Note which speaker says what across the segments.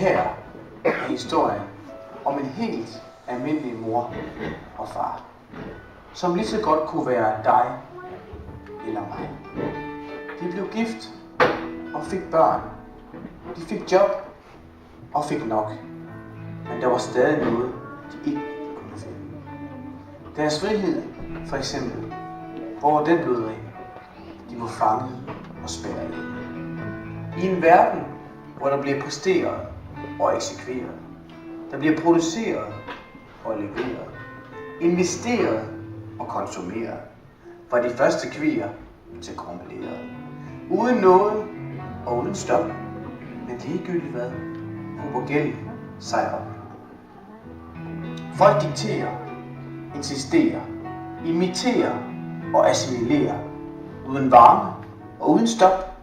Speaker 1: her er historien om en helt almindelig mor og far, som lige så godt kunne være dig eller mig. De blev gift og fik børn. De fik job og fik nok. Men der var stadig noget, de ikke kunne finde. Deres frihed, for eksempel, hvor den blev ren. De var fanget og spærret inde. I en verden, hvor der bliver præsteret og eksekveret. Der bliver produceret og leveret. Investeret og konsumeret. Fra de første kvier til krumeleret. Uden noget og uden stop. Men ligegyldigt hvad, hober gælden sig op. Folk dikterer, insisterer, imiterer og assimilerer. Uden varme og uden stop.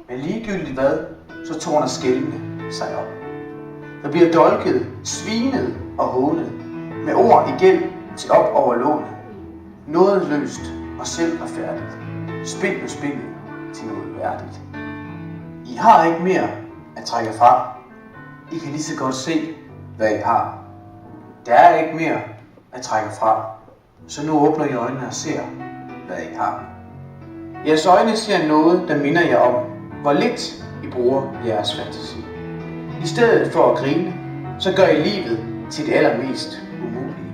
Speaker 1: Men ligegyldigt hvad, så tårner skældene sig op. Der bliver dolket, svinet og hånet. Med ord i gæld til op over lånet. Noget løst og selvretfærdigt. Spind med spillet til noget værdigt. I har ikke mere at trække fra. I kan lige så godt se, hvad I har. Der er ikke mere at trække fra. Så nu åbner I øjnene og ser, hvad I har. Jeres øjne ser noget, der minder jer om, hvor lidt I bruger jeres fantasi. I stedet for at grine, så gør I livet til det allermest umulige.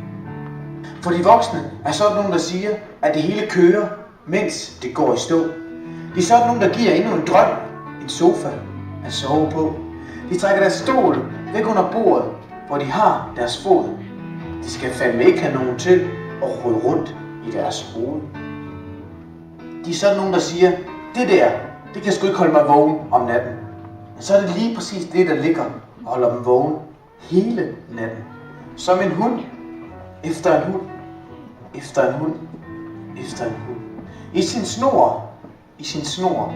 Speaker 1: For de voksne er sådan nogen, der siger, at det hele kører, mens det går i stå. De er sådan nogen, der giver endnu en drøm, en sofa at sove på. De trækker deres stol væk under bordet, hvor de har deres fod. De skal fandme ikke have nogen til at rode rundt i deres hoved. De er sådan nogen, der siger, det der, det kan sgu ikke holde mig vågen om natten. Men så er det lige præcis det, der ligger og holder dem vågen hele natten. Som en hund, efter en hund, efter en hund, efter en hund. I sin snor, i sin snor,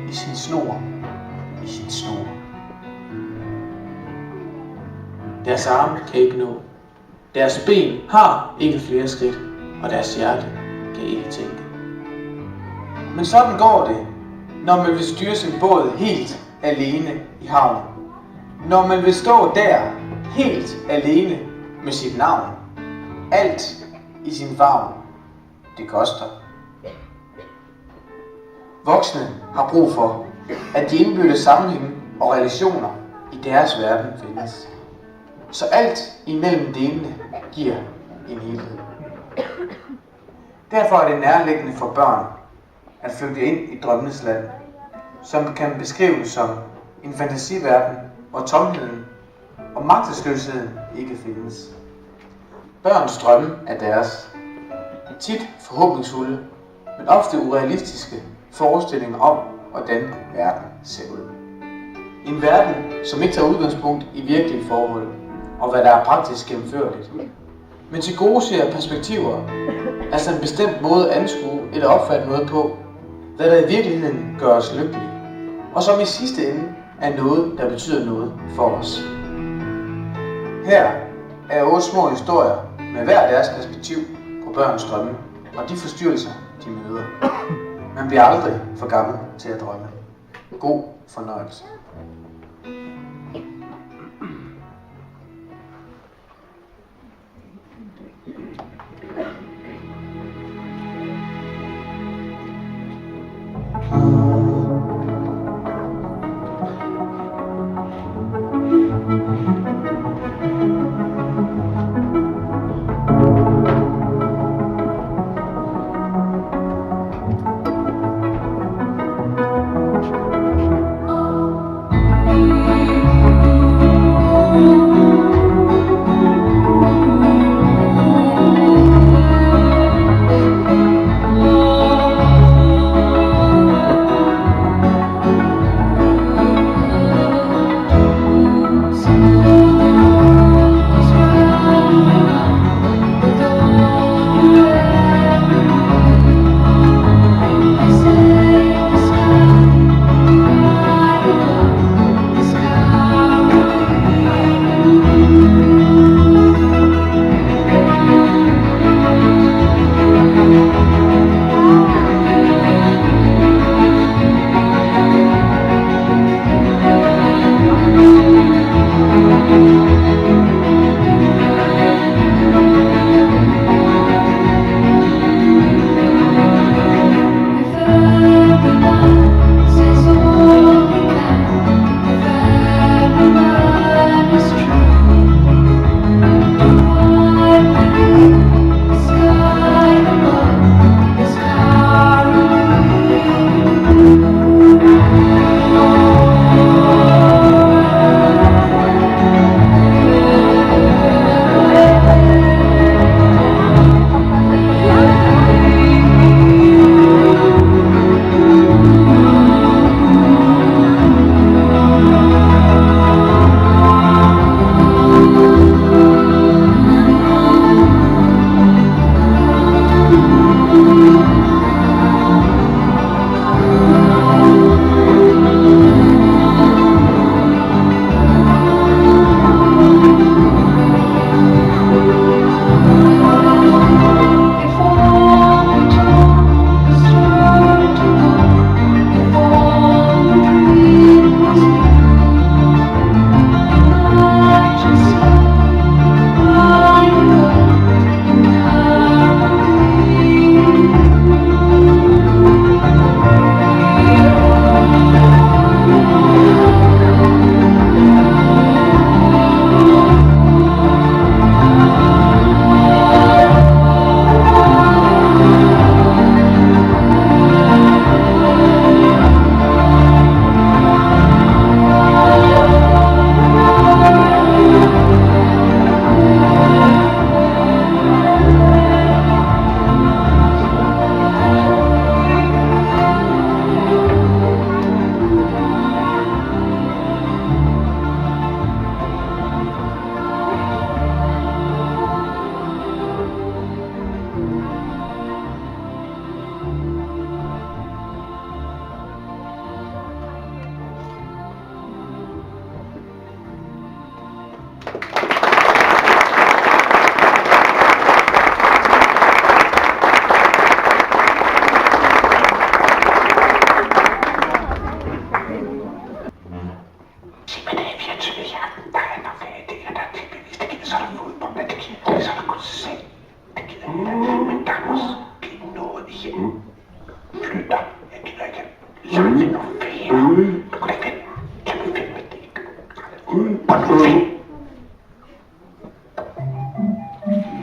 Speaker 1: i sin snor, i sin snor. Deres arme kan ikke nå. Deres ben har ikke flere skridt, og deres hjerte kan ikke tænke. Men sådan går det, når man vil styre sin båd helt alene i havnen. Når man vil stå der helt alene med sit navn. Alt i sin favn. Det koster. Voksne har brug for, at de indbyrdes sammenhænge og relationer i deres verden findes. Så alt imellem delene giver en helhed. Derfor er det nærliggende for børn at flygte ind i drømmenes land, som kan beskrives som en fantasiverden, hvor tomheden og magtesløsheden ikke findes. Børns drømme er deres, tit forhåbningsfulde, men ofte urealistiske forestillinger om, hvordan verden ser ud. En verden, som ikke tager udgangspunkt i virkelige forhold, og hvad der er praktisk gennemførligt, men til gode ser perspektiver, altså en bestemt måde at anskue eller opfatte noget på, hvad der i virkeligheden gør os lykkelige, og som i sidste ende er noget, der betyder noget for os. Her er 8 små historier med hver deres perspektiv på børns drømme og de forstyrrelser, de møder. Man bliver aldrig for gammel til at drømme. God fornøjelse.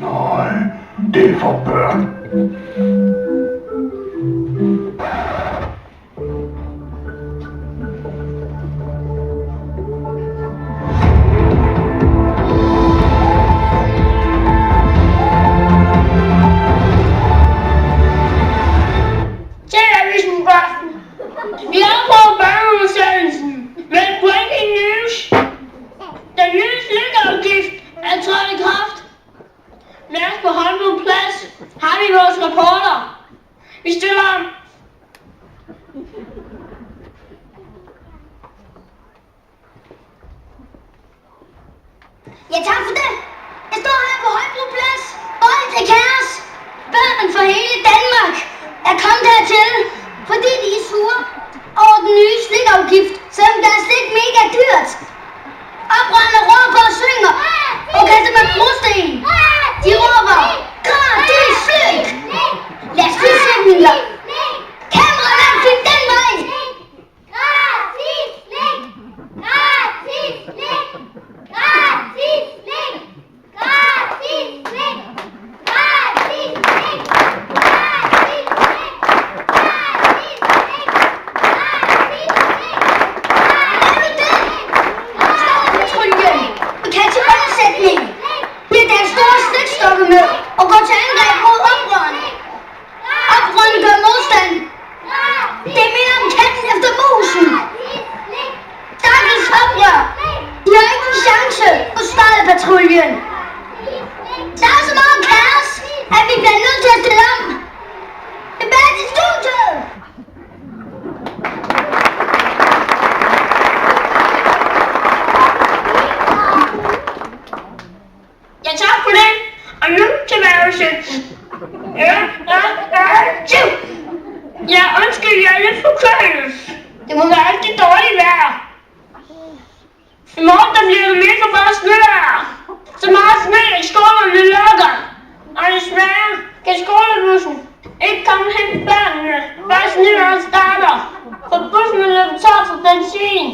Speaker 2: Nej, det er for børn.
Speaker 3: Vi er på børneudsendelsen med breaking news. Den nye slikafgift er trådt i kraft. Lad os på håndbold plads. Har vi vores reporter. Vi stiller om.
Speaker 4: Ja, tak for det. Jeg står her på Højbro Plads. Alt er kaos. Børn fra hele Danmark er kommet hertil, fordi de er sure over den nye slikafgift, selvom der er slik mega dyrt. Oprørende råber og synger og kaster med brosten. De råber, gratis slik! Lad os lige se den der. Kameraet fik den vej. Gratis slik! Gratis slik! Gratis slik! Gratis slik! Gratis slik! Gratis slik! Gratis slik! Gratis slik! Er du det? Stoppatruljen og kan til undsætning. Bliver deres store slikstokke med og går til angreb mod oprørerne. Oprørerne gør modstand. Det minder om katten efter musen. Stakkels oprør. De har ikke en chance hos Stoppatruljen. Der er så meget kaos, at vi bliver nødt til at stille om. Tilbage til studiet.
Speaker 3: Ja, tak for det. Og nu til vejrudsendelsen. Ja, undskyld, jeg er lidt forkølet. Det må være rigtig dårligt vejr. I morgen der bliver det mega bare snevejr. Så meget sne, at skolerne lukker. Og desværre kan skolebussen ikke komme hen til børnene, før snevejret starter. For bussen er løbet tør for benzin.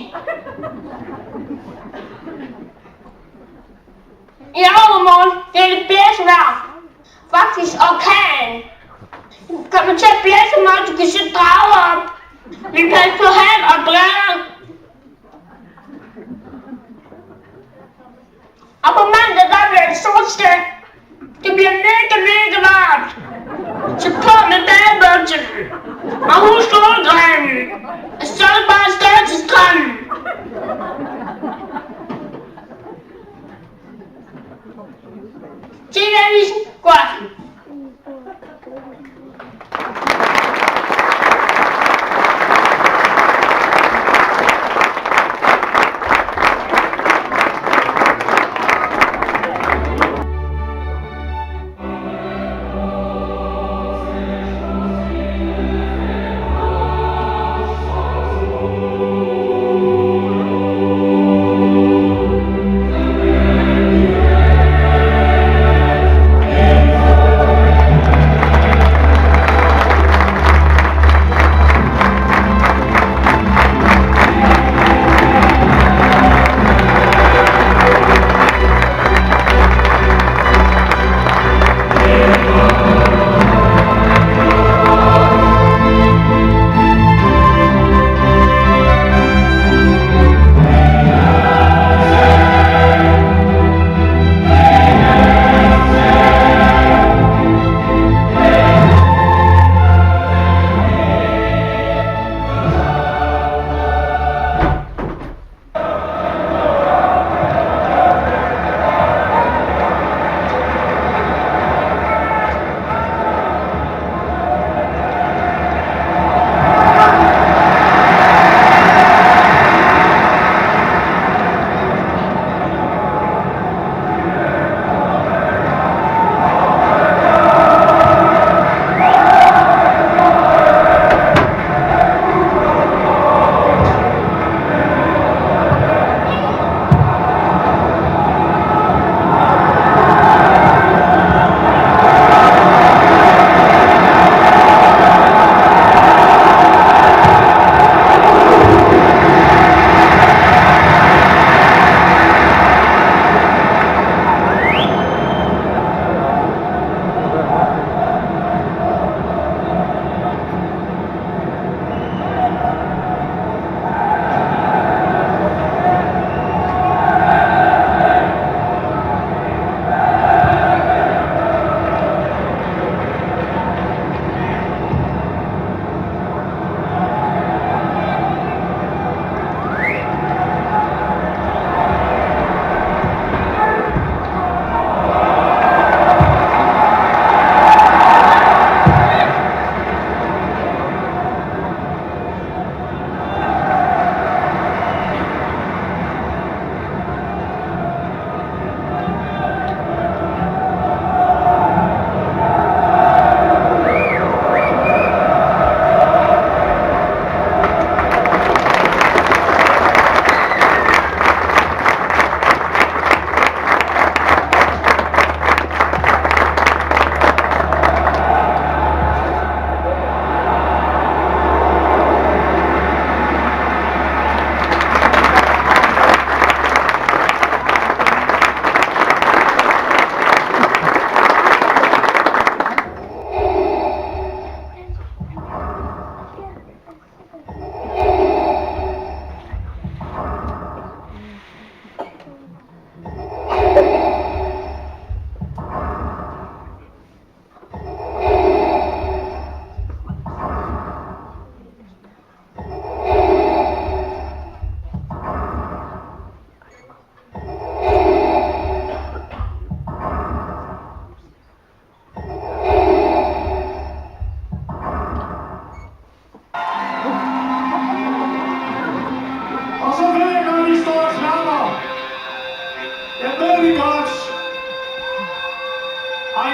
Speaker 3: I overmorgen bliver det blæsevejr. Faktisk orkan. Det kommer til at blæse så meget, du kan se drager op. Vi passer på hat og briller. Og på mandag der bliver det solskin. Det bliver mega varmt. Så på med badebuksen. Og husk solcremen. Og så er det bare afsted til stranden. TV-avisen. God aften.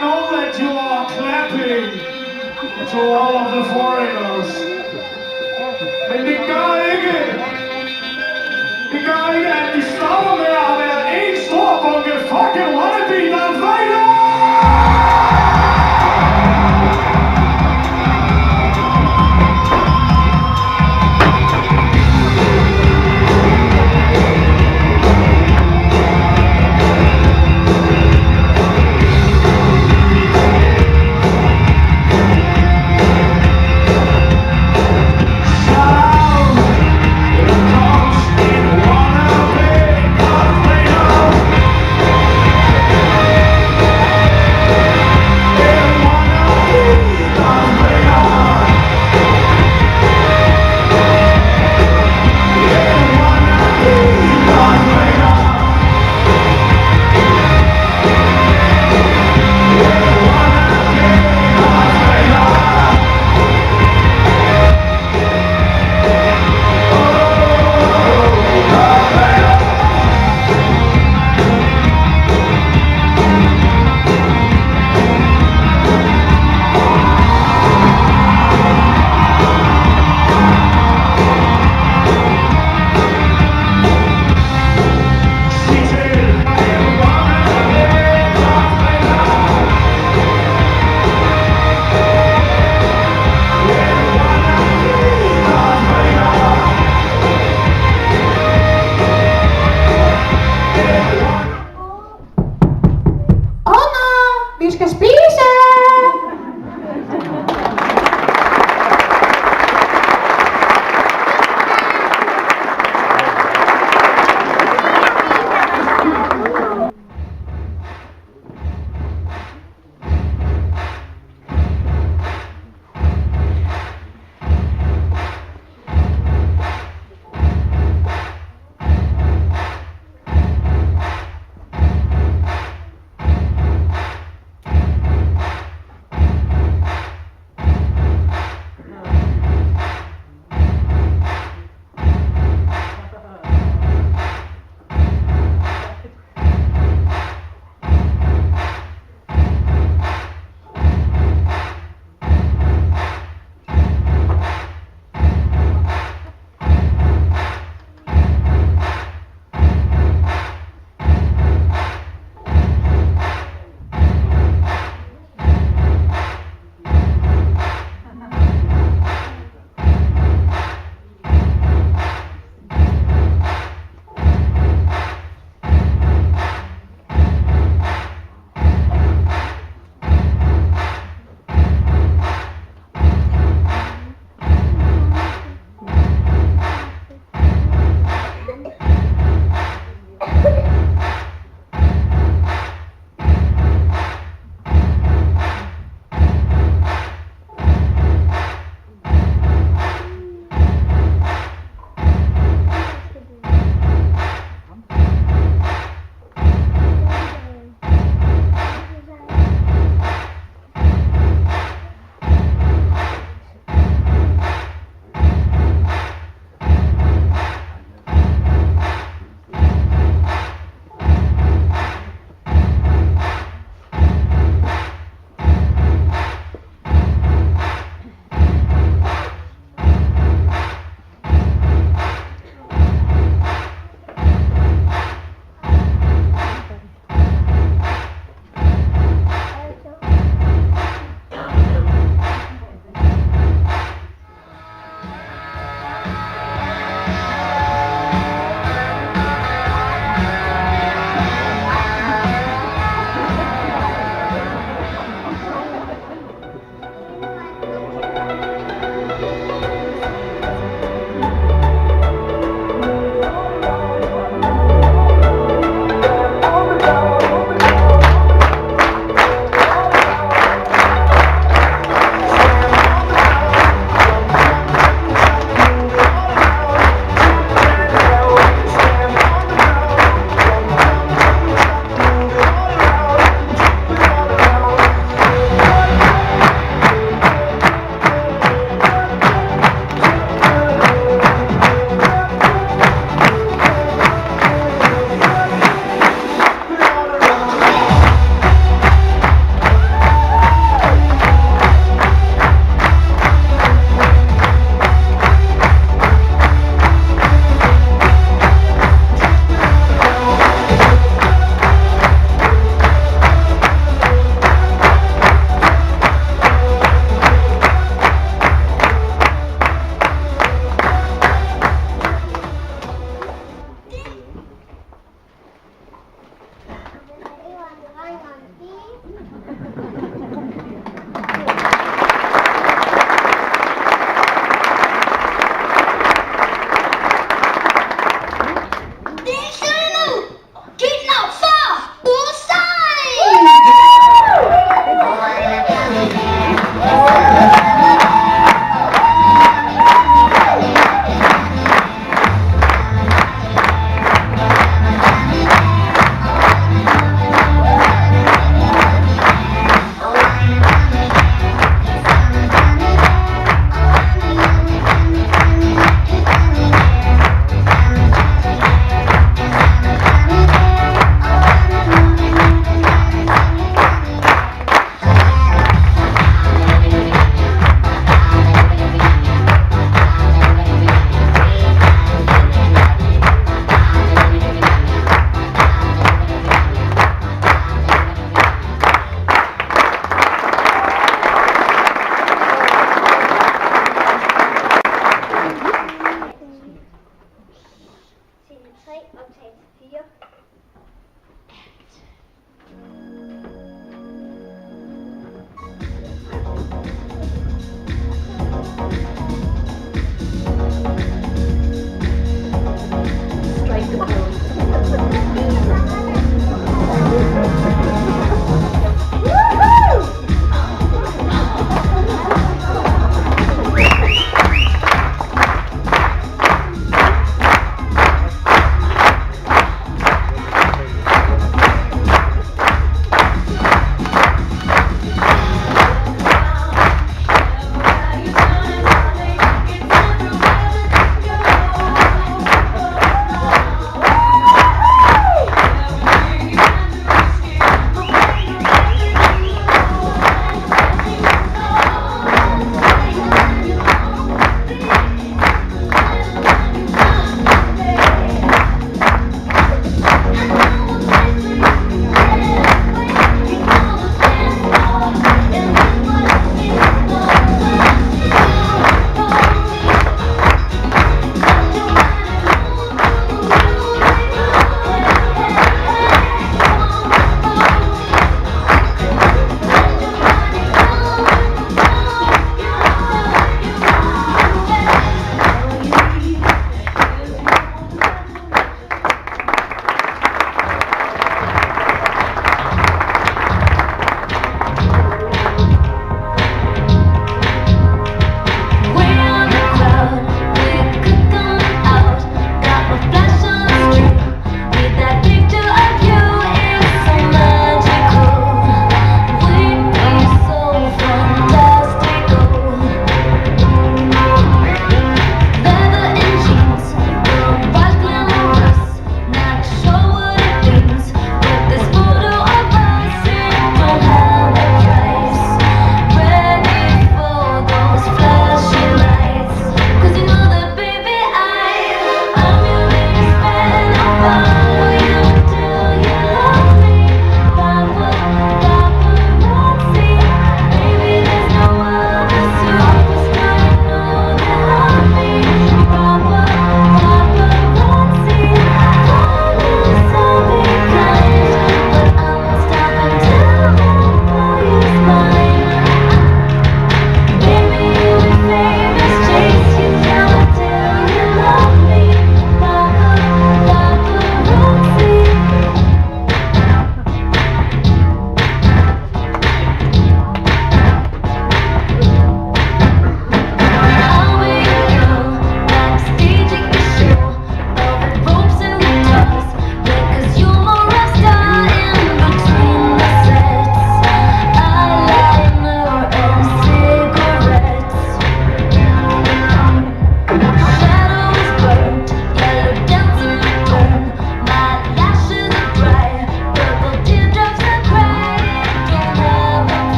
Speaker 2: know that you are clapping to all of the foreigners. Men det gør ikke, at de stopper med at være en stor bunke fucking wannabe, der er fejler!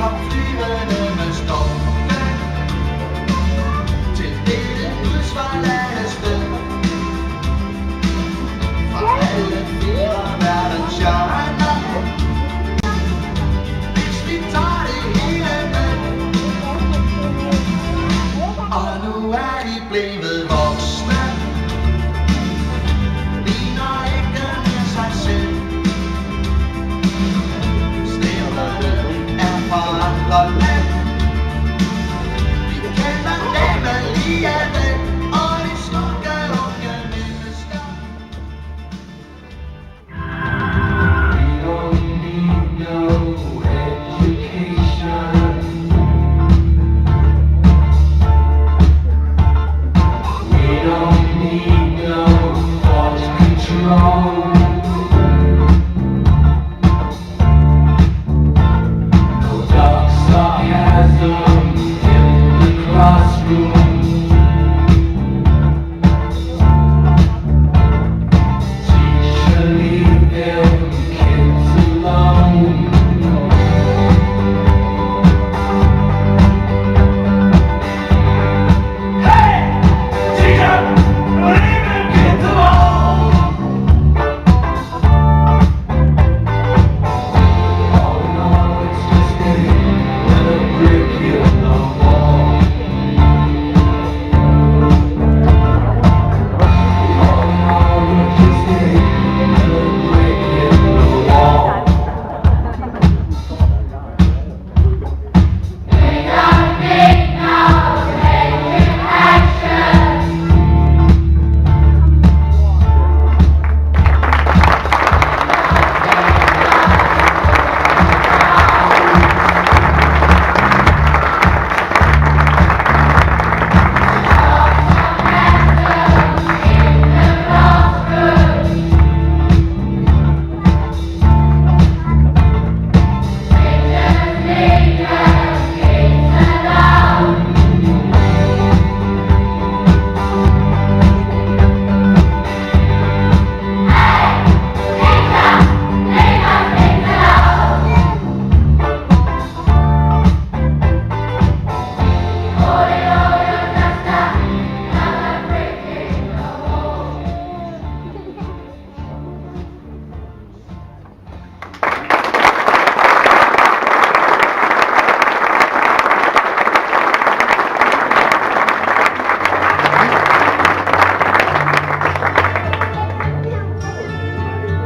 Speaker 5: Kom flyvende med stormen til dette udsvarlande sted. Fra alle fire verdens hjørner, hvis vi tager det hele med. Og nu er de blevet voksne, ligner ikke mere sig selv. Andre land. Vi kender dem alligevel, og de smukke unge mennesker. We don't need no education. We don't need no thought control.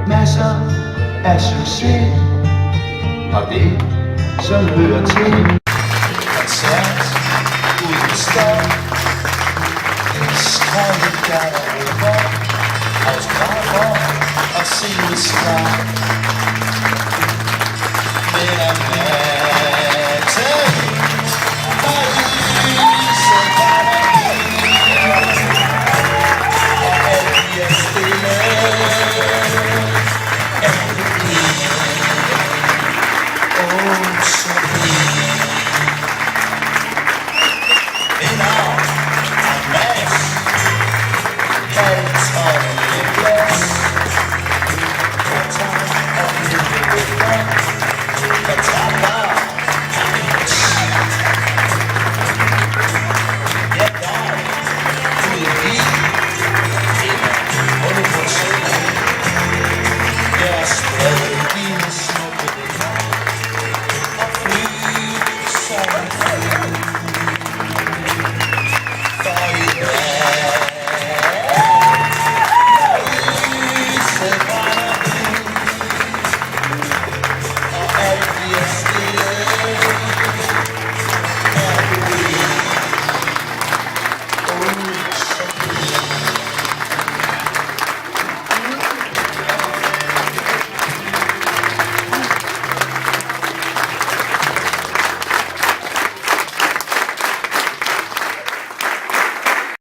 Speaker 5: Masser af succes og det, som hører til. Koncert uden stop, en skrækket garderober, autografer og scenesvar.